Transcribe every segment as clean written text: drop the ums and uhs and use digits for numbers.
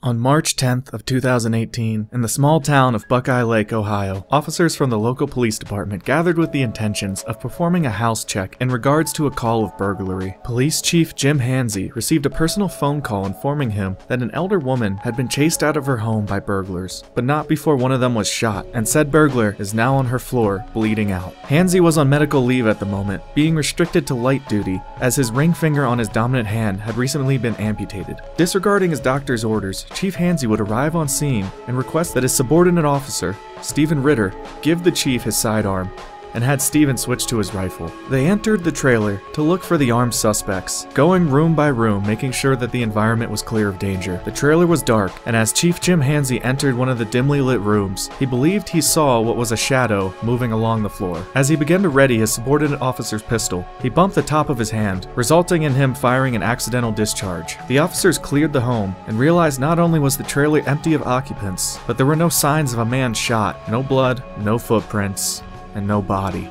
On March 10th of 2018, in the small town of Buckeye Lake, Ohio, officers from the local police department gathered with the intentions of performing a house check in regards to a call of burglary. Police Chief Jim Handsey received a personal phone call informing him that an elder woman had been chased out of her home by burglars, but not before one of them was shot, and said burglar is now on her floor, bleeding out. Handsey was on medical leave at the moment, being restricted to light duty, as his ring finger on his dominant hand had recently been amputated. Disregarding his doctor's orders, Chief Handsey would arrive on scene and request that his subordinate officer, Stephen Ritter, give the chief his sidearm, and had Stephen switch to his rifle. They entered the trailer to look for the armed suspects, going room by room, making sure that the environment was clear of danger. The trailer was dark, and as Chief Jim Handsey entered one of the dimly lit rooms, he believed he saw what was a shadow moving along the floor. As he began to ready his subordinate officer's pistol, he bumped the top of his hand, resulting in him firing an accidental discharge. The officers cleared the home and realized not only was the trailer empty of occupants, but there were no signs of a man shot, no blood, no footprints, and no body.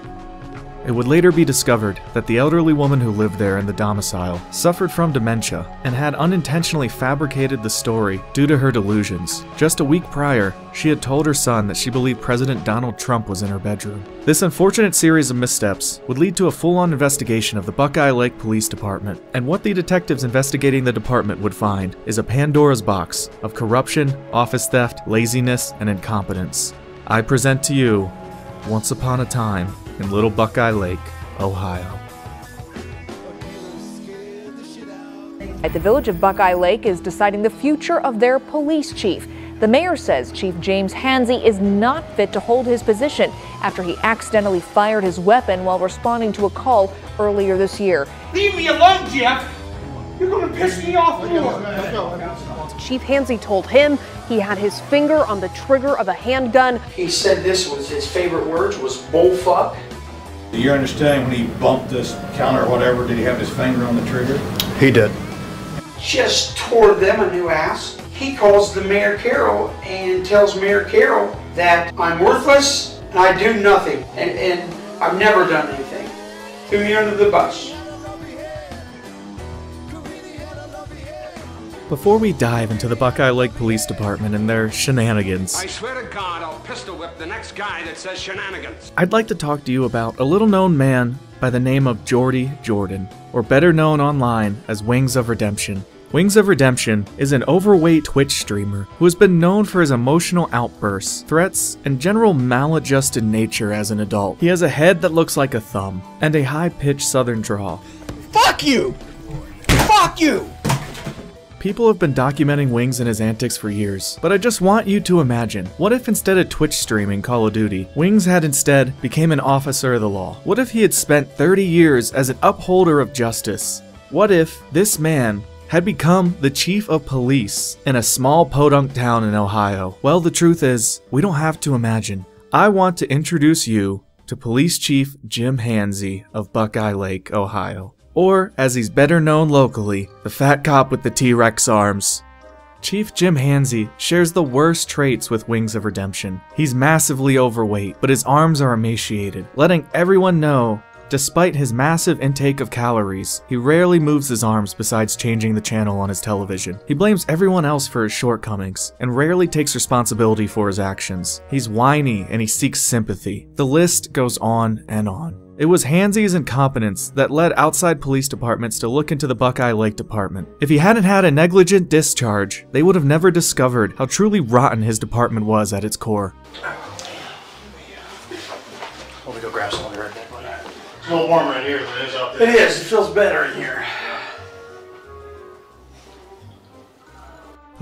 It would later be discovered that the elderly woman who lived there in the domicile suffered from dementia and had unintentionally fabricated the story due to her delusions. Just a week prior, she had told her son that she believed President Donald Trump was in her bedroom. This unfortunate series of missteps would lead to a full-on investigation of the Buckeye Lake Police Department, and what the detectives investigating the department would find is a Pandora's box of corruption, office theft, laziness, and incompetence. I present to you Once Upon a Time in Little Buckeye Lake, Ohio. The village of Buckeye Lake is deciding the future of their police chief. The mayor says Chief James Handsey is not fit to hold his position after he accidentally fired his weapon while responding to a call earlier this year. Leave me alone, Jeff! You're gonna piss me off more! Chief Handsey told him he had his finger on the trigger of a handgun. He said this was his favorite words, was bullfuck. Do you understand when he bumped this counter or whatever, did he have his finger on the trigger? He did. Just tore them a new ass. He calls the Mayor Carroll and tells Mayor Carroll that I'm worthless and I do nothing and I've never done anything. Threw me under the bus. Before we dive into the Buckeye Lake Police Department and their shenanigans, I swear to God, I'll pistol whip the next guy that says shenanigans. I'd like to talk to you about a little-known man by the name of Jordy Jordan, or better known online as Wings of Redemption. Wings of Redemption is an overweight Twitch streamer who has been known for his emotional outbursts, threats, and general maladjusted nature as an adult. He has a head that looks like a thumb, and a high-pitched southern drawl. Fuck you! Fuck you! People have been documenting Wings and his antics for years, but I just want you to imagine, what if instead of Twitch streaming Call of Duty, Wings had instead became an officer of the law? What if he had spent 30 years as an upholder of justice? What if this man had become the chief of police in a small podunk town in Ohio? Well, the truth is, we don't have to imagine. I want to introduce you to Police Chief Jim Handsey of Buckeye Lake, Ohio. Or, as he's better known locally, the fat cop with the T-Rex arms. Chief Jim Handsey shares the worst traits with Wings of Redemption. He's massively overweight, but his arms are emaciated, letting everyone know, despite his massive intake of calories, he rarely moves his arms besides changing the channel on his television. He blames everyone else for his shortcomings, and rarely takes responsibility for his actions. He's whiny and he seeks sympathy. The list goes on and on. It was Handsey's incompetence that led outside police departments to look into the Buckeye Lake Department. If he hadn't had a negligent discharge, they would have never discovered how truly rotten his department was at its core. Let me go grab some of the Red Bull. It's a little warmer in here than it is out there. It is. It feels better in here.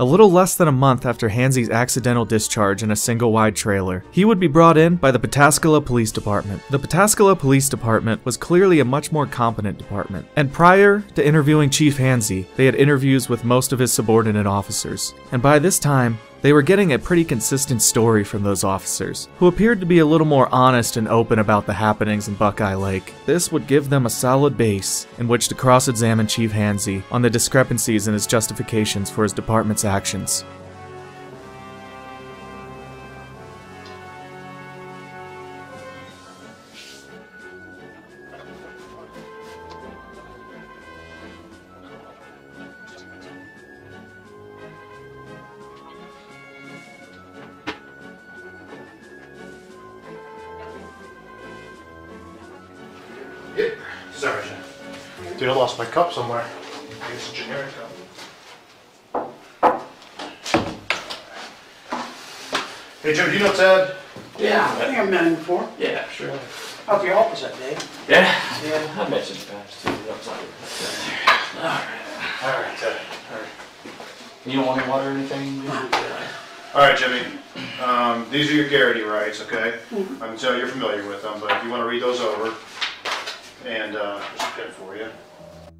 A little less than a month after Handsey's accidental discharge in a single-wide trailer, he would be brought in by the Pataskala Police Department. The Pataskala Police Department was clearly a much more competent department, and prior to interviewing Chief Handsey, they had interviews with most of his subordinate officers. And by this time, they were getting a pretty consistent story from those officers, who appeared to be a little more honest and open about the happenings in Buckeye Lake. This would give them a solid base in which to cross-examine Chief Handsey on the discrepancies in his justifications for his department's actions. Dude, I lost my cup somewhere. Maybe it's a generic cup. Hey Jim, do you know Ted? Yeah, I think I've met him before. Yeah, sure. Out the office that day. Yeah? Yeah. I met you in the past too. That's not Alright, Ted. Alright. You don't want any water or anything? Alright, Jimmy. These are your Garrity rights, okay? I'm sure you're familiar with them, but if you want to read those over, and there's a pen for you.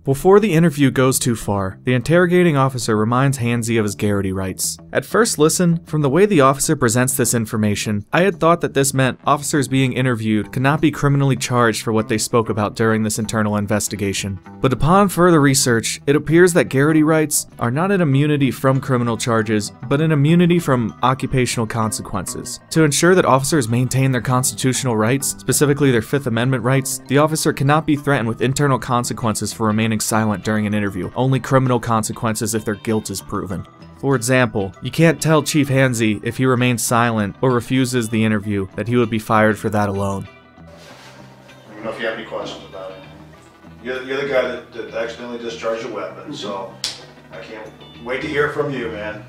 Before the interview goes too far, the interrogating officer reminds Handsey of his Garrity rights. At first listen, from the way the officer presents this information, I had thought that this meant officers being interviewed could not be criminally charged for what they spoke about during this internal investigation. But upon further research, it appears that Garrity rights are not an immunity from criminal charges, but an immunity from occupational consequences. To ensure that officers maintain their constitutional rights, specifically their Fifth Amendment rights, the officer cannot be threatened with internal consequences for remaining silent during an interview, only criminal consequences if their guilt is proven. For example, you can't tell Chief Handsey if he remains silent or refuses the interview that he would be fired for that alone. Let me know if you have any questions about it. You're the guy that accidentally discharged a weapon, so I can't wait to hear from you, man.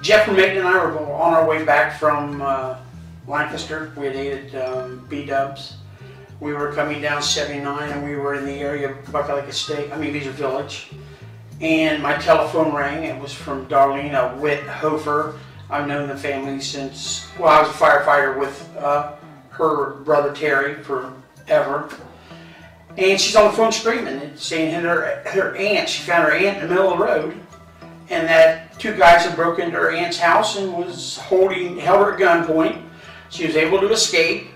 Jeff and Megan and I were on our way back from Lancaster. We had ate at B-Dubs. We were coming down 79 and we were in the area of Buckeye Estate, Beecher Village. And my telephone rang. It was from Darlene Witt Hofer. I've known the family since, well, I was a firefighter with her brother Terry forever. And she's on the phone screaming, saying her aunt, she found her aunt in the middle of the road. And that two guys had broke into her aunt's house and held her at gunpoint. She was able to escape.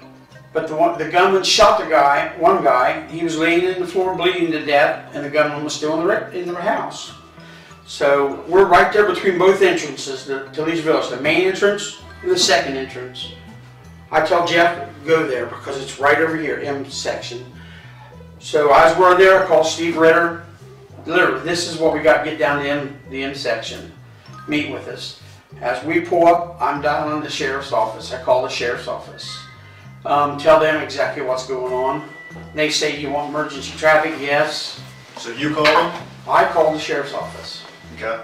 But the gunman shot one guy. He was laying in the floor bleeding to death, and the gunman was still in the house. So we're right there between both entrances to Leach Village, the main entrance and the second entrance. I tell Jeff, go there because it's right over here, M section. So as we're there, I call Steve Ritter. Literally, this is what we got to get down to the M section. Meet with us. As we pull up, I'm dialing the sheriff's office. I call the sheriff's office. Tell them exactly what's going on. They say, you want emergency traffic? Yes. So you called them? I called the sheriff's office. Okay.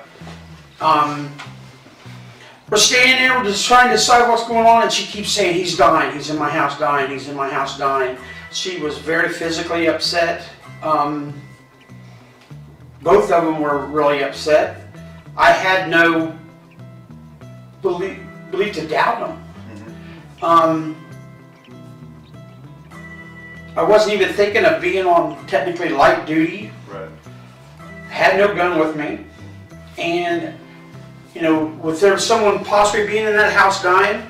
We're standing there, we're just trying to decide what's going on, and she keeps saying, he's dying, he's in my house dying, he's in my house dying. She was very physically upset. Both of them were really upset. I had no belief to doubt them. I wasn't even thinking of being on technically light duty. Right. Had no gun with me. And, you know, with there someone possibly being in that house dying,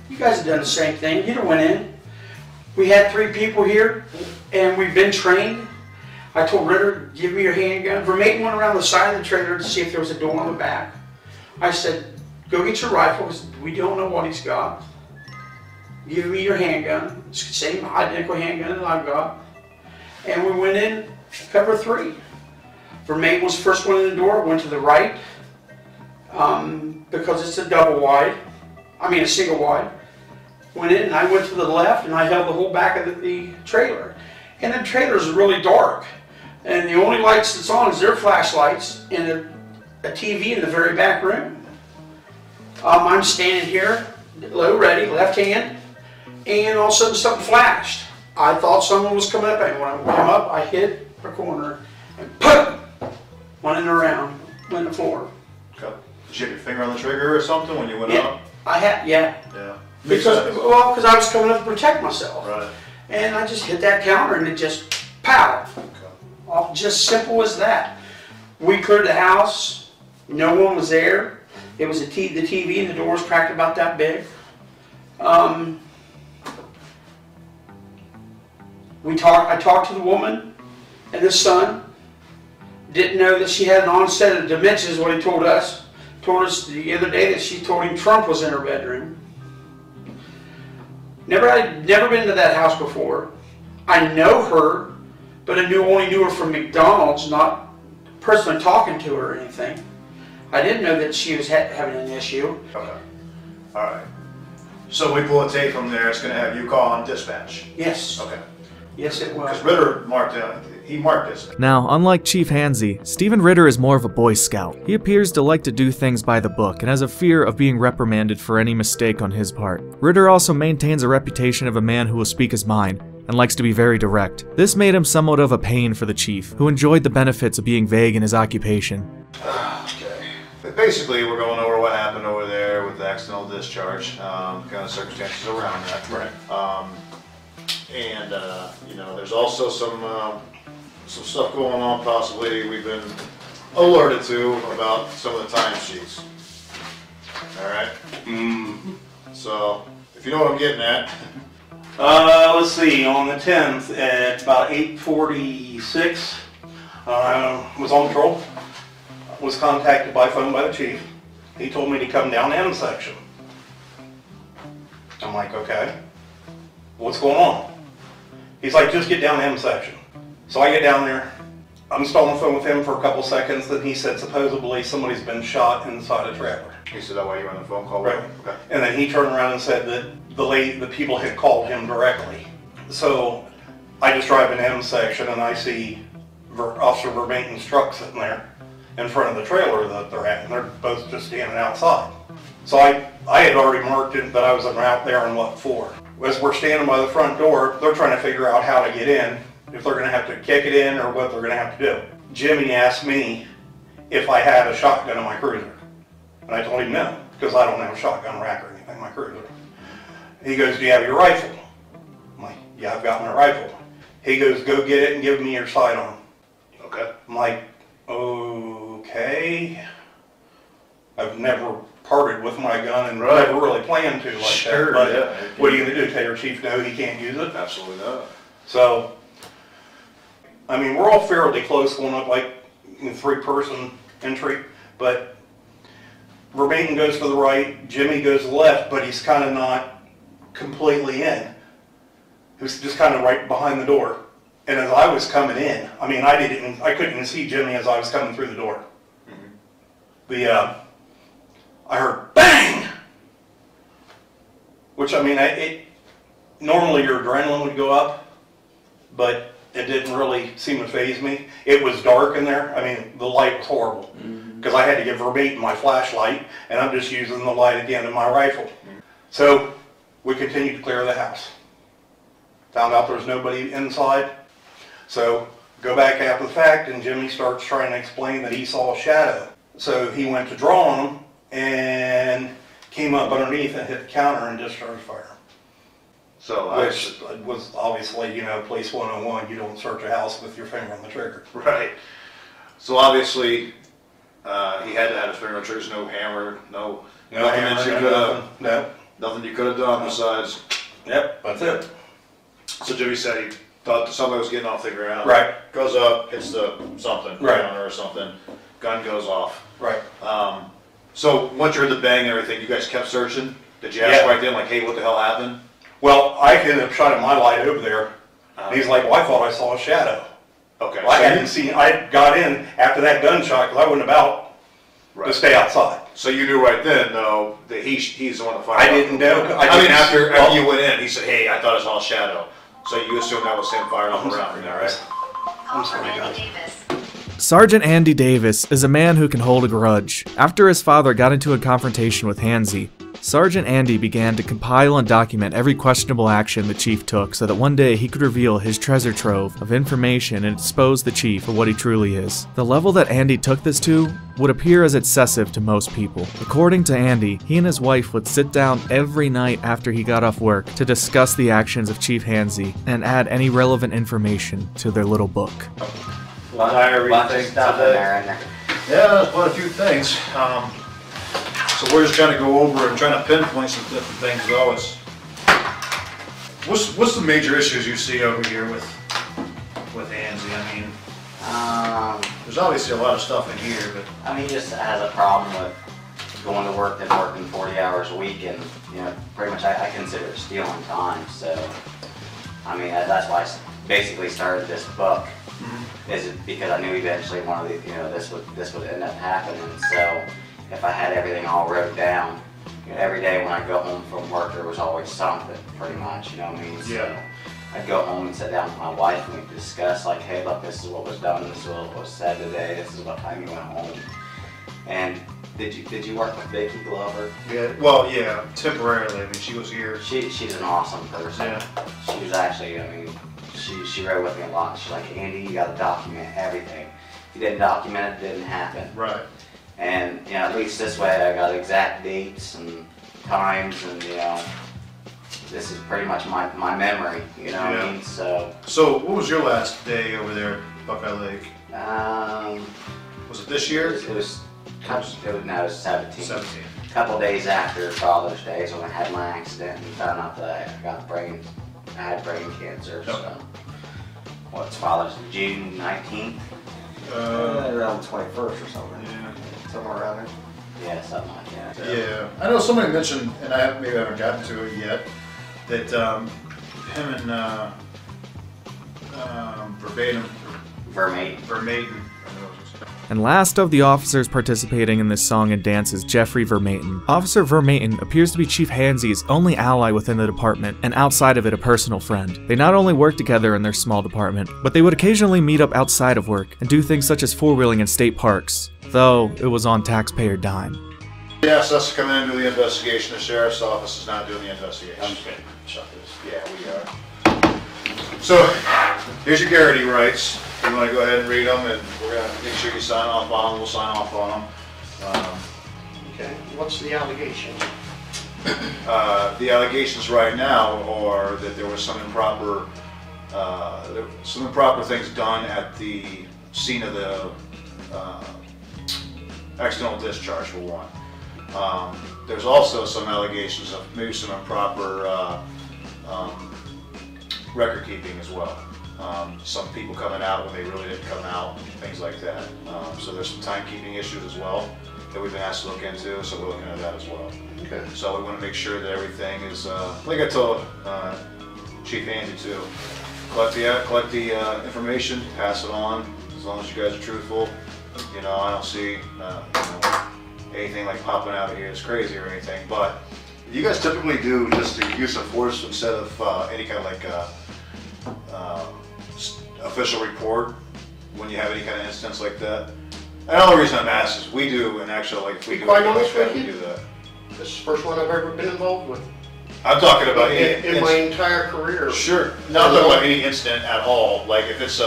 you guys have done the same thing. You'd have went in. We had 3 people here, and we've been trained. I told Ritter, give me your handgun. Vermaiden went around the side of the trailer to see if there was a door on the back. I said, go get your rifle, because we don't know what he's got. Give me your handgun, same identical handgun that I've got. And we went in, cover 3. Vermaiden was the first one in the door, went to the right, because it's a a single wide. Went in and I went to the left and I held the whole back of the trailer. And the trailer is really dark. And the only lights that's on is their flashlights and a TV in the very back room. I'm standing here, low ready, left hand. And all of a sudden something flashed. I thought someone was coming up, and when I came up, I hit a corner and poof! Went in the round, went in the floor. Okay. Did you have your finger on the trigger or something when you went up? I had, yeah. Yeah. Because I was coming up to protect myself. Right. And I just hit that counter and it just pow! Okay. Off, just simple as that. We cleared the house. No one was there. It was the TV and the door was cracked about that big. I talked to the woman and the son. Didn't know that she had an onset of dementia is what he told us. Told us the other day that she told him Trump was in her bedroom. I'd never been to that house before. I know her, but I only knew her from McDonald's, not personally talking to her or anything. I didn't know that she was having an issue. Okay. All right. So we pull a tape from there. It's going to have you call on dispatch. Yes. Okay. Yes, it was. Because Ritter marked down, he marked this. Now, unlike Chief Handsey, Stephen Ritter is more of a Boy Scout. He appears to like to do things by the book and has a fear of being reprimanded for any mistake on his part. Ritter also maintains a reputation of a man who will speak his mind and likes to be very direct. This made him somewhat of a pain for the chief, who enjoyed the benefits of being vague in his occupation. Okay. But basically, we're going over what happened over there with the accidental discharge, kind of circumstances around that. Right. You know, there's also some stuff going on possibly we've been alerted to about some of the timesheets. All right? So, if you know what I'm getting at. Let's see, on the 10th at about 8:46, was on patrol, was contacted by phone by the chief. He told me to come down to M section. I'm like, okay, what's going on? He's like, just get down to M section. So I get down there, I'm still on the phone with him for a couple seconds, then he said supposedly somebody's been shot inside a trailer. He said that while you were on the phone call? Right. Okay. And then he turned around and said that the people had called him directly. So I just drive in M section and I see Officer Vermaten's truck sitting there in front of the trailer that they're at, and they're both just standing outside. So I had already marked it that I was out there and what for. As we're standing by the front door, they're trying to figure out how to get in, if they're going to have to kick it in or what they're going to have to do. Jimmy asked me if I had a shotgun in my cruiser. And I told him no, because I don't have a shotgun rack or anything in my cruiser. He goes, do you have your rifle? I'm like, yeah, I've got my rifle. He goes, go get it and give me your sidearm. Okay. I'm like, okay. I've never parted with my gun and never really planned to like that. But yeah. What are you going to do? Tell your chief no, he can't use it? Absolutely not. So, I mean, we're all fairly close going up like three-person entry, but Vermaten goes to the right, Jimmy goes to the left, but he's kind of not completely in. He was just kind of right behind the door. And as I was coming in, I mean, I couldn't even see Jimmy as I was coming through the door. I heard bang, which I mean, normally your adrenaline would go up, but it didn't really seem to faze me. It was dark in there. I mean, the light was horrible because I had to give Vermaten my flashlight, and I'm just using the light at the end of my rifle. So we continued to clear the house. Found out there was nobody inside. So go back after the fact, and Jimmy starts trying to explain that he saw a shadow. So he went to draw on him and came up underneath and hit the counter and discharged fire. So which was obviously, you know, police 101, you don't search a house with your finger on the trigger. Right. So obviously, he had to have his finger on the trigger, no hammer, nothing that you could have, nothing you could have done besides. Yep, that's it. So Jimmy said he thought somebody was getting off the ground. Right. Goes up, hits the something, right, counter or something. Gun goes off. Right. So once you heard the bang and everything, you guys kept searching? Did you ask right then, like, hey, what the hell happened? Well, I ended up shining my light over there. And he's like, well, I thought I saw a shadow. Okay. Well, I hadn't seen, I got in after that gunshot because I wasn't about to stay outside. So you knew right then, though, that he's the one that fired. I didn't know. I mean, after you went in, he said, hey, I thought I saw a shadow. So you assumed that was him firing off around there, right? I'm sorry, guys. Sergeant Andy Davis is a man who can hold a grudge. After his father got into a confrontation with Handsey, Sergeant Andy began to compile and document every questionable action the chief took so that one day he could reveal his treasure trove of information and expose the chief for what he truly is. The level that Andy took this to would appear as excessive to most people. According to Andy, he and his wife would sit down every night after he got off work to discuss the actions of Chief Handsey and add any relevant information to their little book. Bunch of stuff in there. Yeah, there's quite a few things. So we're just trying to go over and trying to pinpoint some different things though. What's the major issues you see over here with Handsey? I mean, there's obviously a lot of stuff in here, but I mean, he just has a problem with going to work and working 40 hours a week, and you know, pretty much I consider it stealing time. So, I mean, that's why I basically started this book. Is because I knew eventually one of the, you know, this would end up happening. So if I had everything all wrote down, you know, every day when I go home from work there was always something, pretty much. You know what I mean? Yeah. So I'd go home and sit down with my wife and we'd discuss like, hey, look, this is what was done, this is what was said today, this is what time you went home. And did you work with Vicky Glover? Yeah, well, yeah, temporarily. I mean, she was here. She's an awesome person. Yeah. She was actually, I mean, she rode with me a lot. She's like, Andy, you got to document everything. If you didn't document it, it didn't happen. Right. And, you know, at least this way I got exact dates and times and, you know, this is pretty much my memory, you know what I mean? So what was your last day over there at Buckeye Lake? Was it this year? It was 17. 17. A couple days after Father's Day is when I had my accident and found out that I had brain cancer. Okay. So, what's Father's Day? June 19th? Around the 21st or something. Yeah. Somewhere around there. Yeah, something like that. Yeah. I know somebody mentioned, and maybe I haven't gotten to it yet, that him and Vermaiden. And last of the officers participating in this song and dance is Jeffrey Vermaiden. Officer Vermaiden appears to be Chief Handsey's only ally within the department, and outside of it a personal friend. They not only work together in their small department, but they would occasionally meet up outside of work and do things such as four-wheeling in state parks, though it was on taxpayer dime. He asked us to come in and do the investigation. The sheriff's office is not doing the investigation. I'm just gonna shut this. Yeah, we are. So, here's your guarantee rights. You want to go ahead and read them, and we're going to make sure you sign off on them. We'll sign off on them. Okay, what's the allegation? The allegations right now are that there was some improper things done at the scene of the accidental discharge, for one. There's also some allegations of maybe some improper record keeping as well. Some people coming out when they really didn't come out, things like that. So there's some timekeeping issues as well that we've been asked to look into, so we're looking at that as well. Okay. So we want to make sure that everything is, like I told Chief Handsey too, collect the information, pass it on, as long as you guys are truthful. You know, I don't see anything like popping out of here is crazy or anything, but you guys typically do just the use of force instead of any kind of like official report when you have any kind of instance like that. And the only reason I'm asking is we do an actual, like, if we do Quite anything honest like that, with we you, do that. This is the first one I've ever been involved with. I'm talking about in my entire career. Sure. Not talking about any incident at all. Like if it's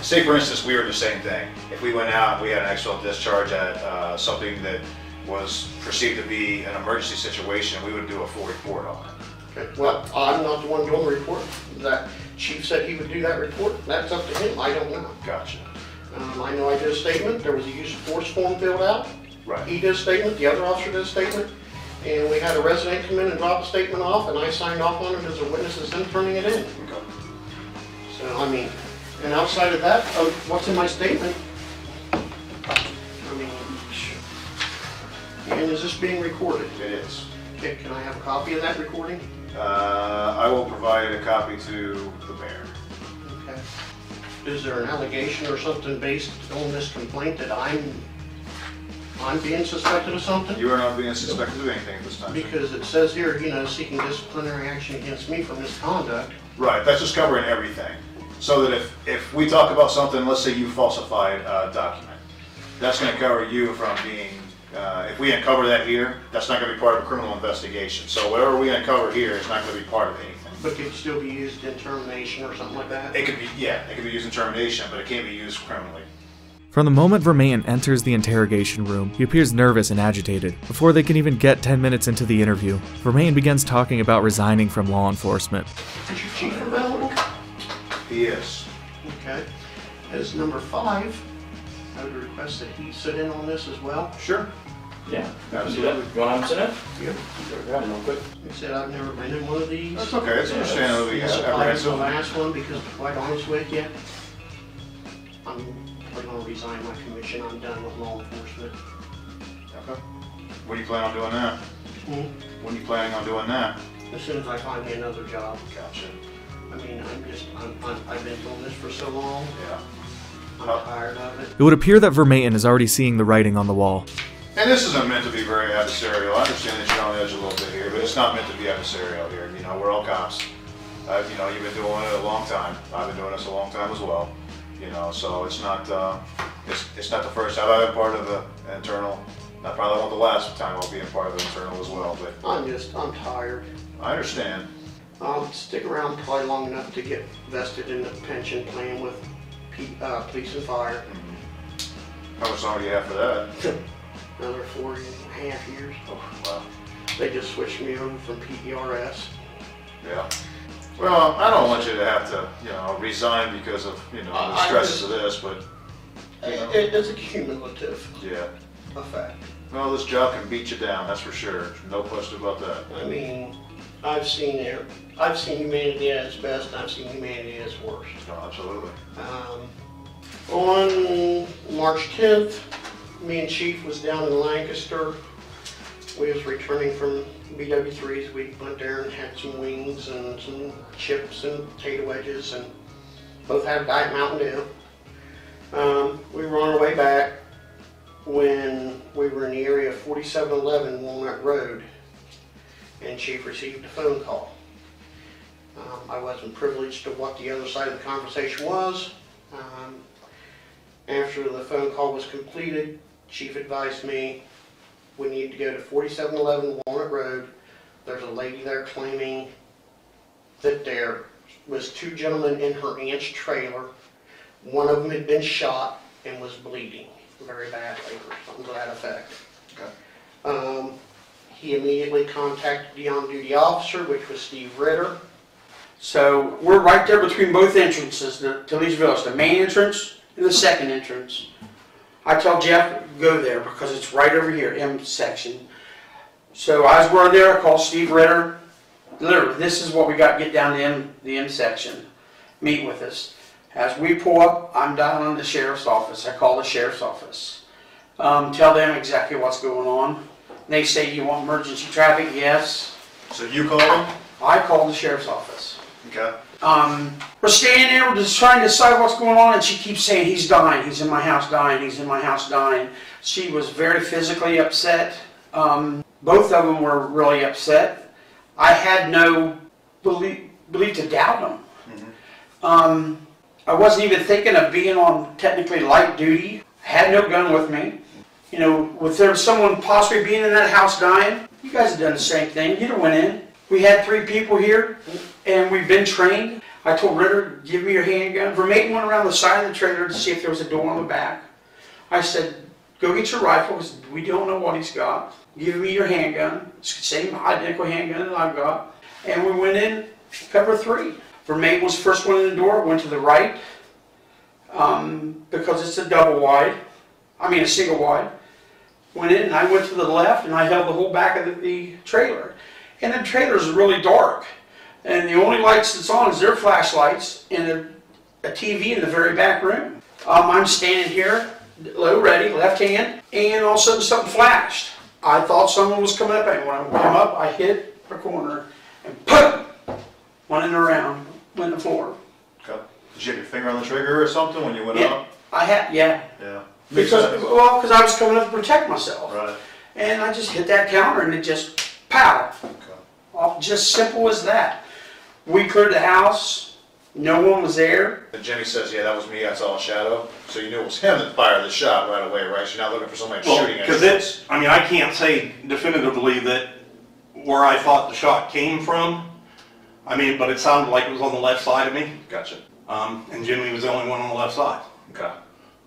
say for instance we were the same thing. If we went out and we had an accidental discharge at something that was perceived to be an emergency situation, we would do a full report on it. Okay. Well, I'm not the one doing the report. That chief said he would do that report. That's up to him. I don't know. Gotcha. I know I did a statement. There was a use of force form filled out. Right. He did a statement. The other officer did a statement. And we had a resident come in and drop a statement off, and I signed off on it as a witness as them turning it in. Okay. So, I mean, and outside of that, what's in my statement? I mean, and is this being recorded? It is. Okay, can I have a copy of that recording? I will provide a copy to the mayor. Okay. Is there an allegation or something based on this complaint that I'm being suspected of something? You are not being suspected of anything at this time. Because it says here, you know, seeking disciplinary action against me for misconduct. Right, that's just covering everything. So that if we talk about something, let's say you falsified a document, that's going to cover you from being, if we uncover that here, that's not going to be part of a criminal investigation. So whatever we uncover here is not going to be part of anything. But it could still be used in termination or something like that? It could be, yeah, it could be used in termination, but it can't be used criminally. From the moment Vermaiden enters the interrogation room, he appears nervous and agitated. Before they can even get 10 minutes into the interview, Vermaiden begins talking about resigning from law enforcement. Is your chief available? He is. Okay. As number 5, I would request that he sit in on this as well. Sure. Yeah, absolutely. You want to sit in? Yeah. Grab him real quick. Like I said, I've never been in one of these. That's okay, it's understandable. This is probably the last one because, to be quite honest with you, I'm going to resign my commission. I'm done with law enforcement. Okay. When are you planning on doing that? When are you planning on doing that? As soon as I find me another job. Gotcha. I mean, I've been doing this for so long. Yeah. I'm tired of it. It would appear that Vermaiden is already seeing the writing on the wall. And this isn't meant to be very adversarial. I understand that you're on the edge a little bit here, but it's not meant to be adversarial here. You know, we're all cops. You know, you've been doing it a long time. I've been doing this a long time as well. You know, so it's not it's not the first time I've been part of the internal. I probably won't the last time I'll be a part of the internal as well. But I'm tired. I understand. I'll stick around probably long enough to get vested in the pension plan with police and fire. How much longer do you have for that? Another 4.5 years. Oh, wow. They just switched me over from PERS. Yeah. Well, I don't want you to have to, you know, resign because of, you know, the stresses of this, but you know. It's a cumulative effect. Well, this job can beat you down, that's for sure. No question about that. I mean, I've seen humanity at its best, and I've seen humanity at its worst. No, absolutely. On March 10th, me and Chief was down in Lancaster. We was returning from BW3s. We went there and had some wings and some chips and potato wedges, and both had a Diet Mountain Dew. We were on our way back when we were in the area of 4711 Walnut Road, and Chief received a phone call. I wasn't privileged to what the other side of the conversation was. After the phone call was completed, Chief advised me we need to go to 4711 Walnut Road. There's a lady there claiming that there was 2 gentlemen in her aunt's trailer. One of them had been shot and was bleeding very badly, or something to that effect. Okay. He immediately contacted the on-duty officer, which was Steve Ritter. So we're right there between both entrances to Lee's Village, the main entrance and the second entrance. I tell Jeff, go there because it's right over here, M section. So as we're there, I call Steve Ritter. Literally, this is what we got to get down to the M section. Meet with us. As we pull up, I'm down in the sheriff's office. I call the sheriff's office. Tell them exactly what's going on. They say, you want emergency traffic? Yes. So you called them? I called the sheriff's office. Okay. We're standing there, we're just trying to decide what's going on, and she keeps saying, he's dying, he's in my house dying, he's in my house dying. She was very physically upset. Both of them were really upset. I had no belief to doubt them. I wasn't even thinking of being on technically light duty. I had no gun with me. You know, if there was someone possibly being in that house dying, you guys have done the same thing. You'd have went in. We had 3 people here, and we've been trained. I told Ritter, give me your handgun. Vermaten went around the side of the trailer to see if there was a door on the back. I said, go get your rifle, because we don't know what he's got. Give me your handgun. It's the same identical handgun that I've got. And we went in, cover 3. Vermaten was the first one in the door, went to the right, because it's a double wide. I mean a single wide. Went in, and I went to the left, and I held the whole back of the trailer. And the trailer is really dark. And the only lights that's on is their flashlights and a TV in the very back room. I'm standing here, low ready, left hand, and all of a sudden something flashed. I thought someone was coming up, and when I came up, I hit a corner, and poof! Went in the round, went in the floor. Okay. Did you have your finger on the trigger or something when you went up? I had, yeah. Yeah. Because I was coming up to protect myself. Right. And I just hit that counter, and it just, pow! Okay. Just simple as that. We cleared the house. No one was there. And Jimmy says, yeah, that was me. I saw a shadow. So you knew it was him that fired the shot right away, right? So you're not looking for somebody shooting at you. Because I mean, I can't say definitively that where I thought the shot came from. I mean, but it sounded like it was on the left side of me. Gotcha. And Jimmy was the only one on the left side. Okay.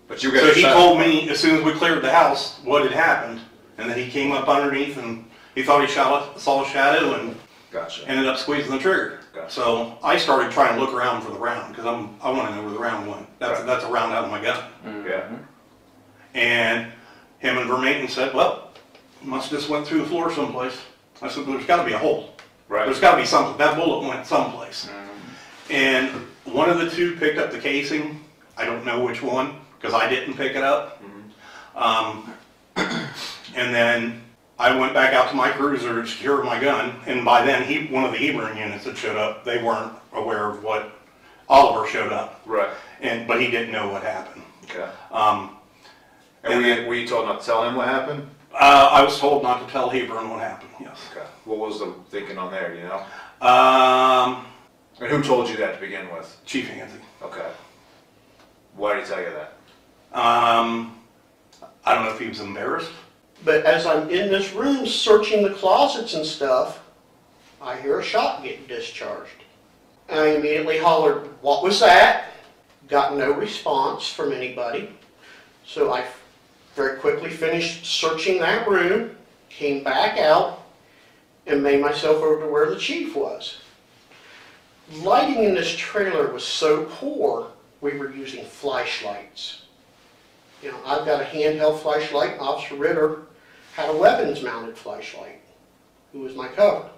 But you guys. So he told me as soon as we cleared the house what had happened, and then he came up underneath and he thought he saw a shadow and gotcha. Ended up squeezing the trigger. Gotcha. So I started trying to look around for the round because I want to know where the round went. That's a round out of my gun. Yeah. And him and Vermaten said, well, must have just went through the floor someplace. I said, there's got to be a hole. Right. There's got to be something. That bullet went someplace. And one of the 2 picked up the casing. I don't know which one because I didn't pick it up. And then I went back out to my cruiser to secure my gun, and by then one of the Hebron units had showed up. They weren't aware of what Oliver showed up. Right. But he didn't know what happened. Okay. And were you told not to tell him what happened? I was told not to tell Hebron what happened, yes. Okay. What was the thinking on there, do you know? And who told you that to begin with? Chief Handsey. Okay. Why did he tell you that? I don't know if he was embarrassed. But as I'm in this room searching the closets and stuff, I hear a shot getting discharged. I immediately hollered, "What was that?" Got no response from anybody. So I very quickly finished searching that room, came back out, and made myself over to where the chief was. Lighting in this trailer was so poor, we were using flashlights. You know, I've got a handheld flashlight. Officer Ritter had a weapons-mounted flashlight, who was my cover.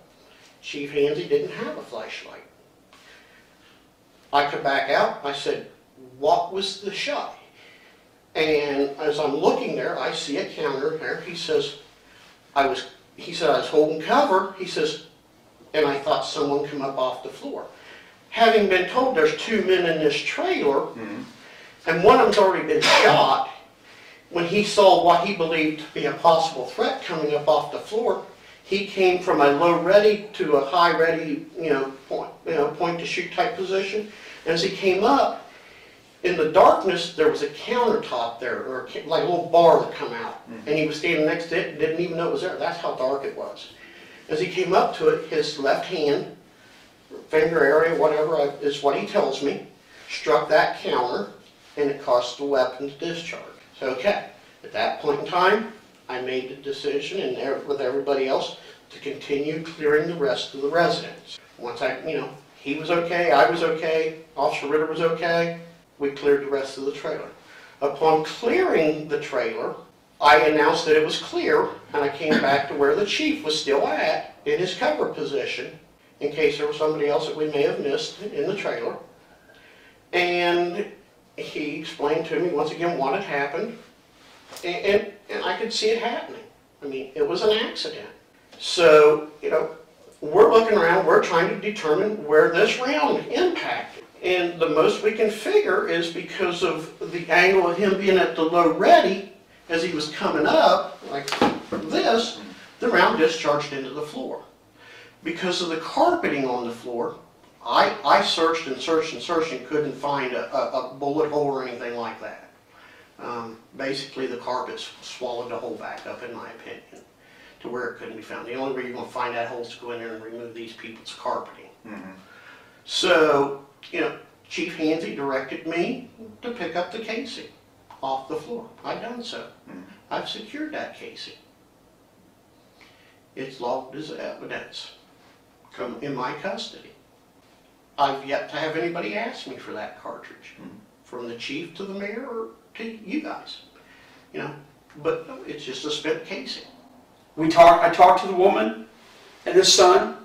Chief Handsey didn't have a flashlight. I come back out, I said, "What was the shot?" And as I'm looking there, I see a counter there. He says, I was holding cover. He says, and I thought someone come up off the floor. Having been told there's 2 men in this trailer, and one of them's already been shot, when he saw what he believed to be a possible threat coming up off the floor, he came from a low ready to a high ready, point to shoot type position. As he came up, in the darkness, there was a countertop there, or like a little bar that come out. And he was standing next to it, didn't even know it was there. That's how dark it was. As he came up to it, his left hand, finger area, whatever is what he tells me, struck that counter, and it caused the weapon to discharge. So, okay, at that point in time, I made the decision, and there with everybody else, to continue clearing the rest of the residents. Once he was okay, I was okay, Officer Ritter was okay, we cleared the rest of the trailer. Upon clearing the trailer, I announced that it was clear, and I came back to where the chief was still at, in his cover position, in case there was somebody else that we may have missed in the trailer. And he explained to me once again what had happened, and I could see it happening. I mean, it was an accident. So, we're looking around, we're trying to determine where this round impacted. And the most we can figure is because of the angle of him being at the low ready, as he was coming up, like this, the round discharged into the floor. Because of the carpeting on the floor, I searched and searched and searched and couldn't find a bullet hole or anything like that. Basically, the carpet swallowed the hole back up, in my opinion, to where it couldn't be found. The only way you're going to find that hole is to go in there and remove these people's carpeting. So, Chief Handsey directed me to pick up the casing off the floor. I've done so. I've secured that casing. It's logged as evidence in my custody. I've yet to have anybody ask me for that cartridge, from the chief to the mayor or to you guys. But it's just a spent casing. I talked to the woman and the son.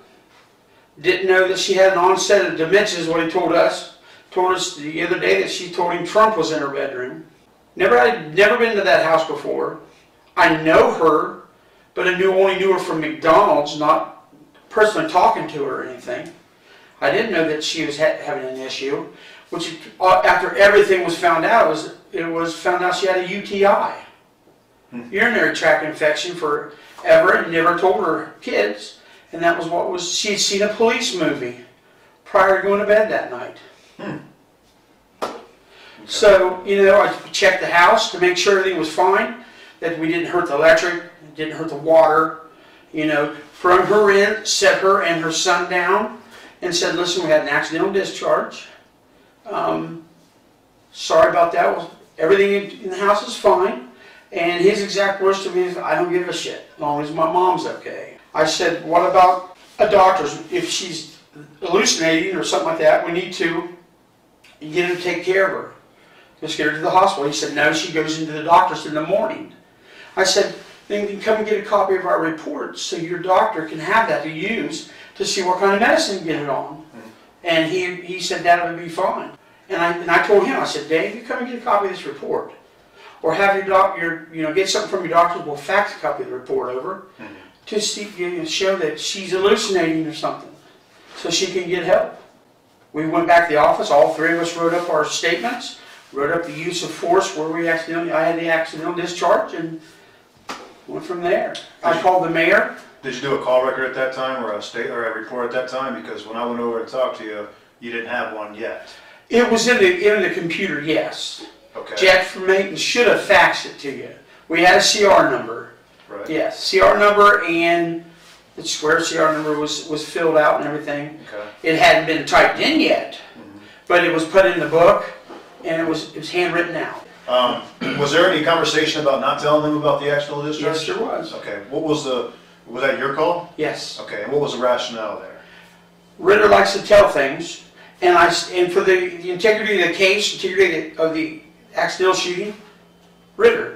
Didn't know that she had an onset of dementia, is what he told us. Told us the other day that she told him Trump was in her bedroom. I'd never been to that house before. I know her, but I only knew her from McDonald's, not personally talking to her or anything. I didn't know that she was having an issue, which after everything was found out, it was found out she had a UTI, urinary tract infection, forever, and never told her kids. And that was she had seen a police movie prior to going to bed that night. So, I checked the house to make sure everything was fine, that we didn't hurt the electric, didn't hurt the water. From her end, set her and her son down and said, "Listen, we had an accidental discharge. Sorry about that. Everything in the house is fine." And his exact words to me is, "I don't give a shit, as long as my mom's okay." I said, "What about a doctor's? If she's hallucinating or something like that, we need to get her to take care of her. Let's get her to the hospital." He said, "No, she goes into the doctor's in the morning." I said, "Then you can come and get a copy of our report so your doctor can have that to use to see what kind of medicine to get it on." And he said that would be fine. And I told him, I said, "Dave, you come and get a copy of this report. Or have your doctor, get something from your doctor, we'll fax a copy of the report over to see, show that she's hallucinating or something so she can get help." We went back to the office, all three of us wrote up our statements, wrote up the use of force where I had the accidental discharge, and went from there. I called the mayor. Did you do a call record at that time, or a report at that time? Because when I went over to talk to you, You didn't have one yet? It was in the computer, yes. Okay. Jack from Mayton should have faxed it to you. We had a CR number. Right. Yes, CR number, and the square CR number was filled out and everything. Okay. It hadn't been typed in yet, but it was put in the book, and it was handwritten out. Was there any conversation about not telling them about the accidental discharge? Yes, there was. Okay. What was that your call? Yes. Okay. And what was the rationale there? Ritter likes to tell things, and for the integrity of the case, integrity of the accidental shooting, Ritter.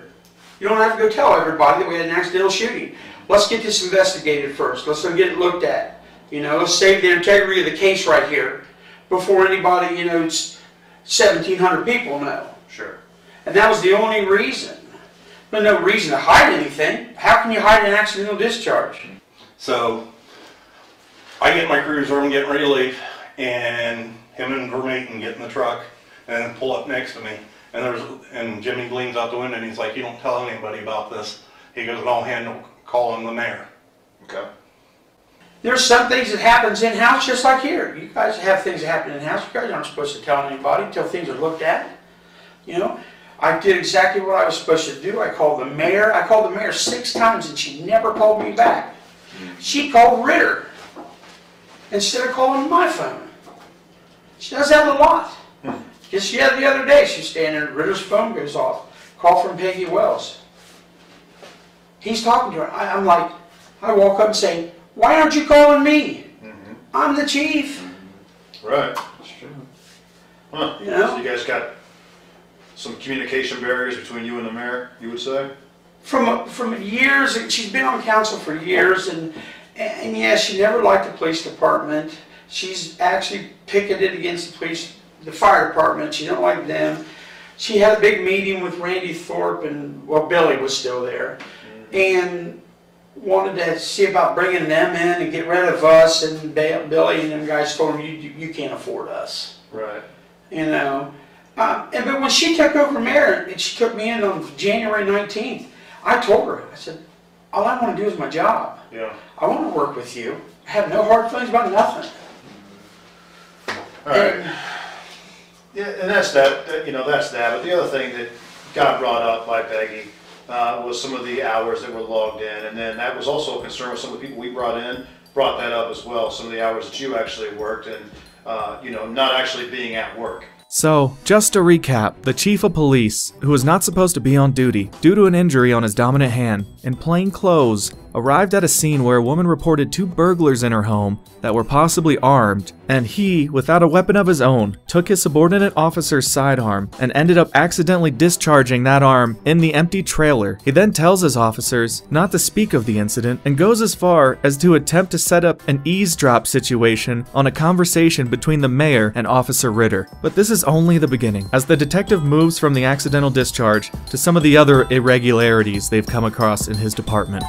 You don't have to go tell everybody that we had an accidental shooting. Let's get this investigated first. Let's go get it looked at. Let's save the integrity of the case right here before anybody, it's 1,700 people know. Sure. And that was the only reason. There's no reason to hide anything. How can you hide an accidental discharge? So I get my cruiser, I'm getting ready to leave, and him and Vermaeten get in the truck and pull up next to me. And Jimmy leans out the window and he's like, "You don't tell anybody about this." He goes, "I'll handle calling the mayor." Okay. There's some things that happens in-house just like here. You guys have things that happen in-house. You guys aren't supposed to tell anybody until things are looked at. I did exactly what I was supposed to do. I called the mayor. I called the mayor 6 times and she never called me back. She called Ritter instead of calling my phone. She does that a lot. Just the other day, she's standing there, Ritter's phone goes off. Call from Peggy Wells. He's talking to her. I'm like, I walk up and say, "Why aren't you calling me? I'm the chief." Right. That's true. Huh. So you guys got some communication barriers between you and the mayor, you would say? From years, she's been on council for years, and yeah, she never liked the police department. She's actually picketed against the fire department. She don't like them. She had a big meeting with Randy Thorpe and, well, Billy was still there, and wanted to see about bringing them in and get rid of us, and Billy and them guys told him, you can't afford us. Right. But when she took over mayor, and she took me in on January 19th, I told her, I said, all I want to do is my job. Yeah. I want to work with you. I have no hard feelings about nothing. All right. Yeah, and that's that. That's that. But the other thing that got brought up by Peggy was some of the hours that were logged in, and then that was also a concern with some of the people we brought that up as well. Some of the hours that you actually worked, and not actually being at work. So, just to recap, the chief of police, who was not supposed to be on duty due to an injury on his dominant hand, in plain clothes, arrived at a scene where a woman reported 2 burglars in her home that were possibly armed, and he, without a weapon of his own, took his subordinate officer's sidearm and ended up accidentally discharging that arm in the empty trailer. He then tells his officers not to speak of the incident and goes as far as to attempt to set up an eavesdrop situation on a conversation between the mayor and Officer Ritter. But this is only the beginning, as the detective moves from the accidental discharge to some of the other irregularities they've come across in his department.